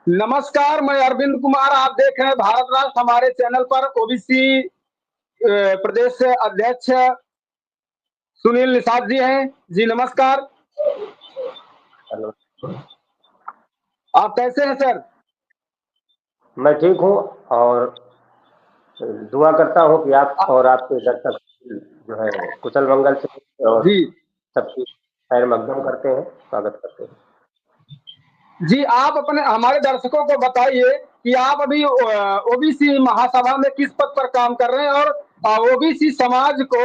नमस्कार, मैं अरविंद कुमार। आप देख रहे हैं भारत राष्ट्र। हमारे चैनल पर ओबीसी प्रदेश से अध्यक्ष सुनील निषाद जी हैं। जी नमस्कार। हेलो। आप कैसे हैं सर? मैं ठीक हूँ और दुआ करता हूँ कि आप और आपके दर्शक जो है कुशल मंगल से और जी सबकी खैर मकदम करते हैं, स्वागत करते हैं। जी, आप अपने हमारे दर्शकों को बताइए कि आप अभी ओबीसी महासभा में किस पद पर काम कर रहे हैं और ओबीसी समाज को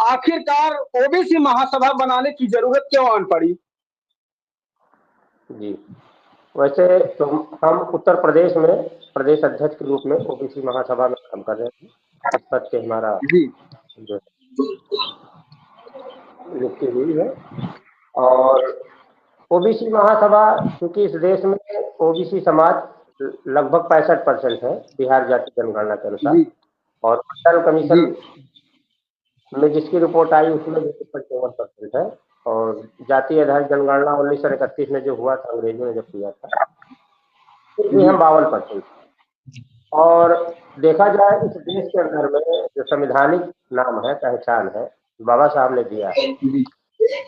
आखिरकार ओबीसी महासभा बनाने की जरूरत क्यों आन पड़ी? जी, वैसे तो हम उत्तर प्रदेश में प्रदेश अध्यक्ष के रूप में ओबीसी महासभा में काम कर रहे हैं। इस पद से हमारा जी जो नियुक्ति हुई है और ओबीसी महासभा, क्योंकि इस देश में ओबीसी समाज लगभग 65% है बिहार जाति जनगणना के अनुसार, जी और मंडल जी कमीशन में जिसकी रिपोर्ट आई उसमें भी 55% है, और जातीय आधारित जनगणना 1931 में जो हुआ था, अंग्रेजों ने जब किया था, उसमें हम जी 52%। और देखा जाए इस देश के अंदर में जो संवैधानिक नाम है, पहचान है, बाबा साहब ने दिया है, जी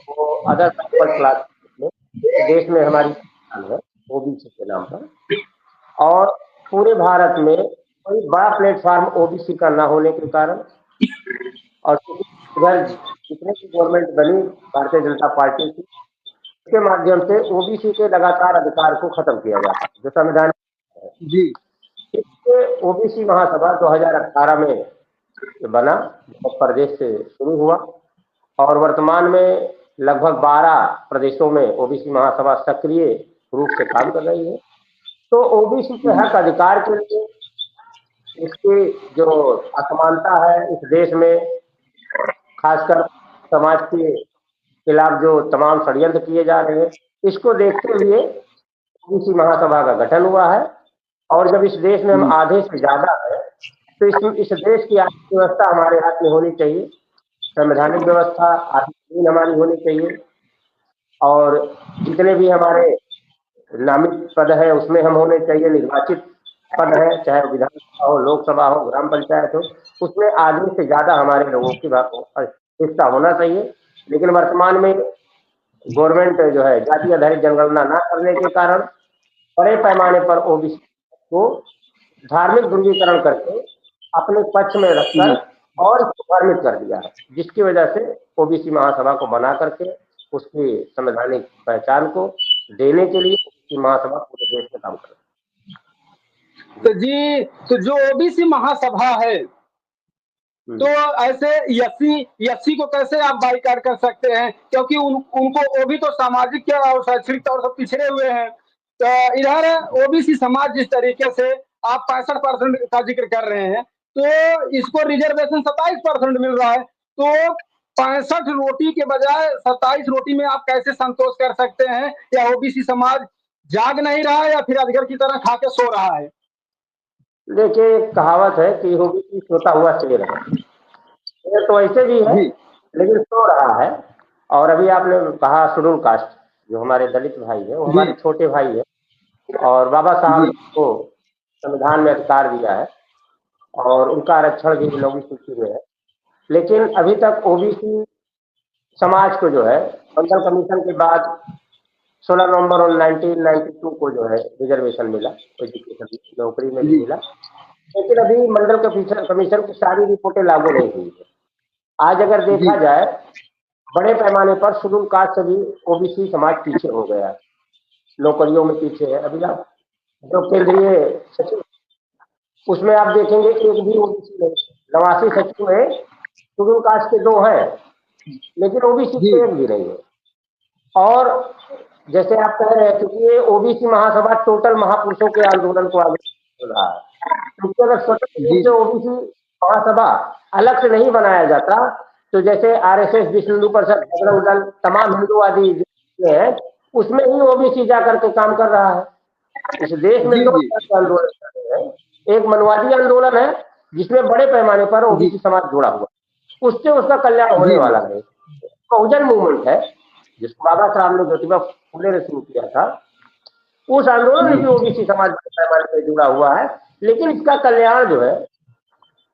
वो अदर बैकवर्ड क्लास में देश में हमारी पहचान है ओबीसी के नाम पर। और पूरे भारत में कोई बड़ा प्लेटफॉर्म ओबीसी का ना होने के कारण, और इधर जितने भी गवर्नमेंट बनी भारतीय जनता पार्टी की, इसके माध्यम से ओबीसी के लगातार अधिकार को खत्म किया जाता है जो संविधान है। जी इससे ओबीसी महासभा 2018 में बना, जो प्रदेश से शुरू हुआ, और वर्तमान में लगभग 12 प्रदेशों में ओबीसी महासभा सक्रिय रूप से काम कर रही है। तो ओबीसी के हक अधिकार के लिए, इसकी जो असमानता है इस देश में, खासकर समाज के खिलाफ जो तमाम षड्यंत्र किए जा रहे हैं, इसको देखते हुए ओबीसी महासभा का गठन हुआ है। और जब इस देश में हम आधे से ज्यादा है, तो इस देश की आर्थिक व्यवस्था हमारे हाथ में होनी चाहिए, संवैधानिक व्यवस्था आर्थिक हमारी होनी चाहिए, और जितने भी हमारे नामित पद है उसमें हम होने चाहिए, निर्वाचित पद है, चाहे विधानसभा हो, लोकसभा हो, ग्राम पंचायत हो, उसमें आधे से ज्यादा हमारे लोगों की हिस्सा होना चाहिए। लेकिन वर्तमान में गवर्नमेंट जो है जाति आधारित जनगणना न करने के कारण बड़े पैमाने पर ओबीसी को धार्मिक ध्रुवीकरण करके अपने पक्ष में रखकर और इसको भ्रमित कर दिया है, जिसकी वजह से ओबीसी महासभा को बना करके उसकी संवैधानिक पहचान को देने के लिए ओबीसी महासभा पूरे देश में काम कर रही तो जी, तो जो ओबीसी महासभा है, तो ऐसे एससी को कैसे आप बाइकाट कर सकते हैं? क्योंकि उनको वो भी तो सामाजिक और शैक्षणिक तौर पर पिछड़े हुए हैं। तो इधर ओबीसी समाज जिस तरीके से आप 65% का जिक्र कर रहे हैं, तो इसको रिजर्वेशन 27% मिल रहा है। तो 65 रोटी के बजाय 27 रोटी में आप कैसे संतोष कर सकते हैं? या ओबीसी समाज जाग नहीं रहा है या फिर अजगर की तरह खा के सो रहा है? देखिए, एक कहावत है कि ओबीसी सोता हुआ शेर है। शेर तो ऐसे भी है, जी लेकिन सो रहा है। और अभी आपने कहा शेड्यूल कास्ट, जो हमारे दलित भाई है, वो जी हमारे छोटे भाई है, और बाबा साहब जी ने उनको संविधान में अधिकार दिया है, और उनका आरक्षण भी लोगों की सूची में है। लेकिन अभी तक ओबीसी समाज को जो है मंडल कमीशन के बाद 16 नवंबर 1992 को जो है रिजर्वेशन मिला, एजुकेशन नौकरी में भी जी मिला। लेकिन अभी मंडल कमीशन की सारी रिपोर्टें लागू नहीं हुई है। आज अगर जी देखा जाए, बड़े पैमाने पर शेड्यूल कास्ट से भी ओबीसी समाज पीछे हो गया है, नौकरियों में पीछे है। अभी आप जो केंद्रीय सचिव, उसमें आप देखेंगे एक भी ओबीसी नहीं, 89 सचिव है, शेड्यूल कास्ट के 2 हैं, लेकिन ओबीसी जी के एक भी नहीं है। और जैसे आप कह रहे हैं, क्योंकि ये ओबीसी महासभा टोटल महापुरुषों के आंदोलन को आगे बढ़ रहा है, क्योंकि अगर स्वतंत्र रूप जी से ओबीसी महासभा अलग से नहीं बनाया जाता, तो जैसे आरएसएस, विश्व हिंदू परिषद, बजरंग दल, तमाम हिंदूवादी जो है, उसमें ही ओबीसी जाकर के काम कर रहा है। इस देश में जी 2 जी तरह के आंदोलन चल रहे हैं। एक मनवादी आंदोलन है, जिसमें बड़े पैमाने पर जी ओबीसी समाज जुड़ा हुआ, उससे उसका कल्याण होने जी जी वाला है। बहुजन मूवमेंट है, जिसको बाबा साहब ने ज्योतिबा फुले ने शुरू किया था, उस आंदोलन में भी ओबीसी समाज के पैमाने पर जुड़ा हुआ है। लेकिन इसका कल्याण जो है,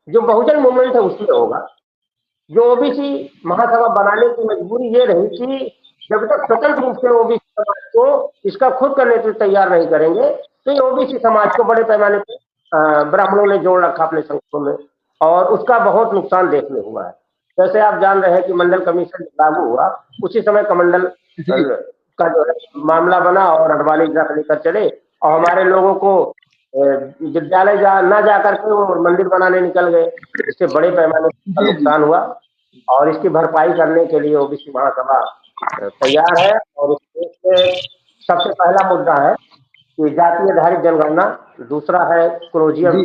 जो बहुजन मूवमेंट है उसमें होगा। जो ओबीसी महासभा बनाने की मजबूरी ये रही कि जब तक स्वतंत्र रूप से ओबीसी समाज को इसका खुद का नेतृत्व तैयार नहीं करेंगे, तो ये ओबीसी समाज को बड़े पैमाने पर ब्राह्मणों ने जोड़ रखा अपने संगठनों में, और उसका बहुत नुकसान देखने हुआ है। जैसे आप जान रहे हैं कि मंडल कमीशन लागू हुआ, उसी समय कमंडल का जो है मामला बना और अडवाणी लेकर चले, और हमारे लोगों को विद्यालय ना जा करके वो मंदिर बनाने निकल गए। इससे बड़े पैमाने पर नुकसान हुआ, और इसकी भरपाई करने के लिए ओबीसी महासभा तैयार है। और इसमें सबसे पहला मुद्दा है कि जाति आधारित जनगणना, दूसरा है क्रोजियम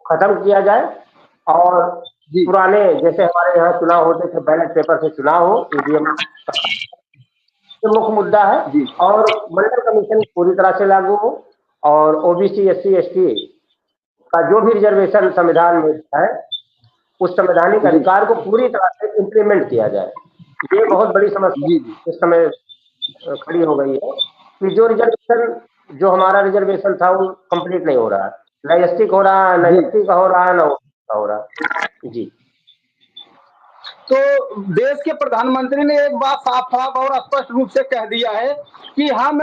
खत्म किया जाए, और पुराने जैसे हमारे यहाँ चुनाव होते थे बैलेट पेपर से चुनाव हो, ईवीएम मुख्य मुद्दा है। और मंडल कमीशन पूरी तरह से लागू हो, और ओबीसी एससी एसटी का जो भी रिजर्वेशन संविधान में है, उस संवैधानिक अधिकार को पूरी तरह से इम्प्लीमेंट किया जाए। ये बहुत बड़ी समस्या इस समय खड़ी हो गई है कि जो हमारा रिजर्वेशन था वो कंप्लीट नहीं हो रहा है, न एसटी का हो रहा है, न एसटी का हो रहा है, न ओबीसी का हो रहा है। जी, तो देश के प्रधानमंत्री ने एक बात साफ साफ और स्पष्ट रूप से कह दिया है कि हम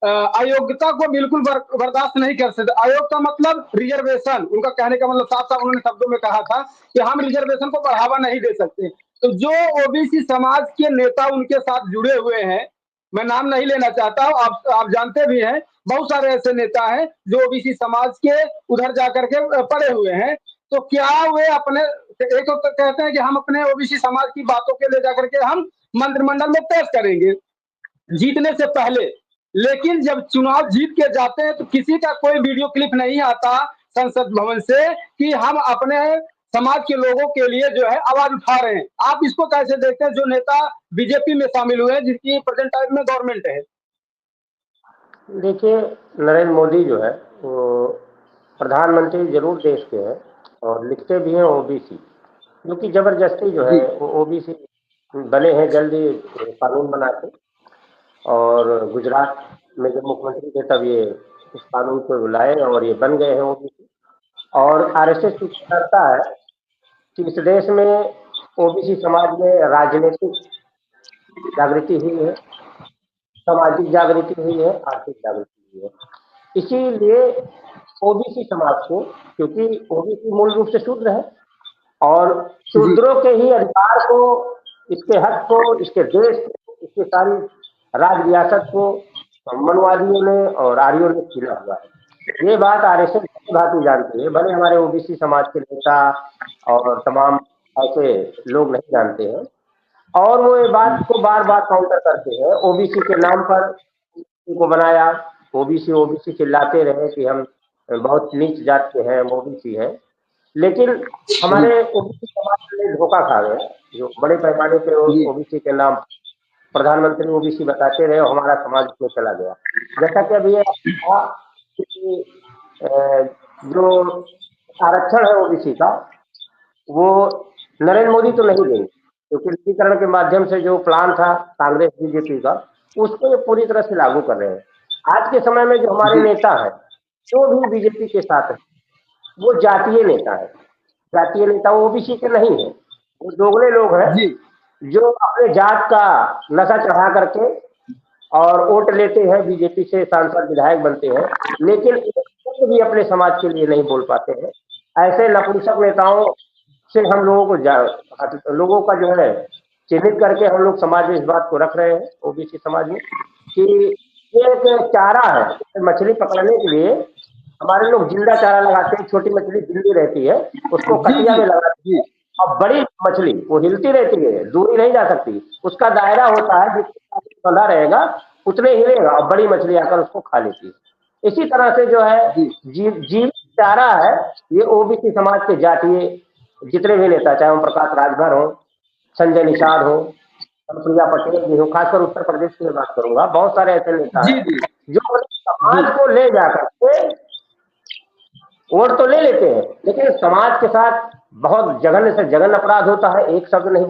अयोग्यता को बिल्कुल बर्दाश्त नहीं कर सकते। अयोग्यता मतलब रिजर्वेशन, उनका कहने का मतलब साफ साफ उन्होंने शब्दों में कहा था कि हम रिजर्वेशन को बढ़ावा नहीं दे सकते। तो जो ओबीसी समाज के नेता उनके साथ जुड़े हुए हैं, मैं नाम नहीं लेना चाहता हूँ, आप जानते भी हैं, बहुत सारे ऐसे नेता हैं जो ओबीसी समाज के उधर जाकर के पड़े हुए हैं। तो क्या वे अपने, एक तो कहते हैं कि हम अपने ओबीसी समाज की बातों के ले जाकर के हम मंत्रिमंडल में पेश करेंगे जीतने से पहले, लेकिन जब चुनाव जीत के जाते हैं तो किसी का कोई वीडियो क्लिप नहीं आता संसद भवन से कि हम अपने समाज के लोगों के लिए जो है आवाज उठा रहे हैं। आप इसको कैसे देखते हैं, जो नेता बीजेपी में शामिल हुए हैं, जिनकी प्रेजेंट टाइम में गवर्नमेंट है? देखिए, नरेंद्र मोदी जो है वो प्रधानमंत्री जरूर देश के हैं, और लिखते भी हैं ओबीसी, क्योंकि जबरदस्ती जो है वो ओबीसी बने हैं जल्दी कानून बना के। और गुजरात में जब मुख्यमंत्री थे तब ये इस कानून को लाए और ये बन गए हैं ओबीसी। और आरएसएस करता है कि इस देश में ओबीसी समाज में राजनीतिक जागृति हुई है, सामाजिक जागृति हुई है, आर्थिक जागृति हुई है। इसीलिए ओबीसी समाज को, क्योंकि ओबीसी मूल रूप से शूद्र है, और शूद्रों के ही अधिकार को, इसके हक को, इसके देश को, इसकी सारी राज रियासत को मनवादियों ने और आर्यों ने छीना हुआ है। ये बात आरएसएस भांति जानती है, भले हमारे ओबीसी समाज के नेता और तमाम ऐसे लोग नहीं जानते हैं, और वो ये बात को बार बार काउंटर करते हैं। ओबीसी के नाम पर को बनाया, ओबीसी ओबीसी चिल्लाते रहे कि हम बहुत नीच जात के हैं, ओबीसी हैं, लेकिन हमारे ओबीसी समाज ने धोखा खा गए, जो बड़े पैमाने पे ओबीसी के नाम प्रधानमंत्री ओबीसी बताते रहे और हमारा समाज उसमें चला गया। जैसा कि अभी जो आरक्षण है ओबीसी का, वो नरेंद्र मोदी तो नहीं देंगे, क्योंकि निजीकरण के माध्यम से जो प्लान था कांग्रेस बीजेपी का, उसको ये पूरी तरह से लागू कर रहे हैं। आज के समय में जो हमारे नेता है, जो भी बीजेपी के साथ है, वो जातीय नेता है। जातीय नेता वो ओबीसी के नहीं है, वो दोगले लोग हैं जो अपने जात का नशा चढ़ा करके और वोट लेते हैं, बीजेपी से सांसद विधायक बनते हैं, लेकिन एक भी अपने समाज के लिए नहीं बोल पाते हैं। ऐसे नपुंसक नेताओं से हम लोगों का जो है चिन्हित करके हम लोग समाज में इस बात को रख रहे हैं, ओबीसी समाज में, कि ये एक चारा है। मछली पकड़ने के लिए हमारे लोग जिंदा चारा लगाते हैं, छोटी मछली जिंदी रहती है, उसको कटिया में लगाते हैं, और बड़ी मछली वो हिलती रहती है, दूरी नहीं जा सकती, उसका दायरा होता है, जितना बंधा रहेगा उतने हिलेगा, और बड़ी मछली आकर उसको खा लेती है। इसी तरह से जो है जीव चारा है ये ओबीसी समाज के जातीय जितने भी नेता, चाहे ओम प्रकाश राजभर हो, संजय निषाद हो, प्रिया पटेल जी हो, खासकर उत्तर प्रदेश की बात करूंगा, बहुत सारे ऐसे नेता हैं जो समाज को ले जाकर के वोट तो ले लेते हैं, लेकिन समाज के साथ बहुत जघन्य से जघन्य अपराध होता है, एक शब्द नहीं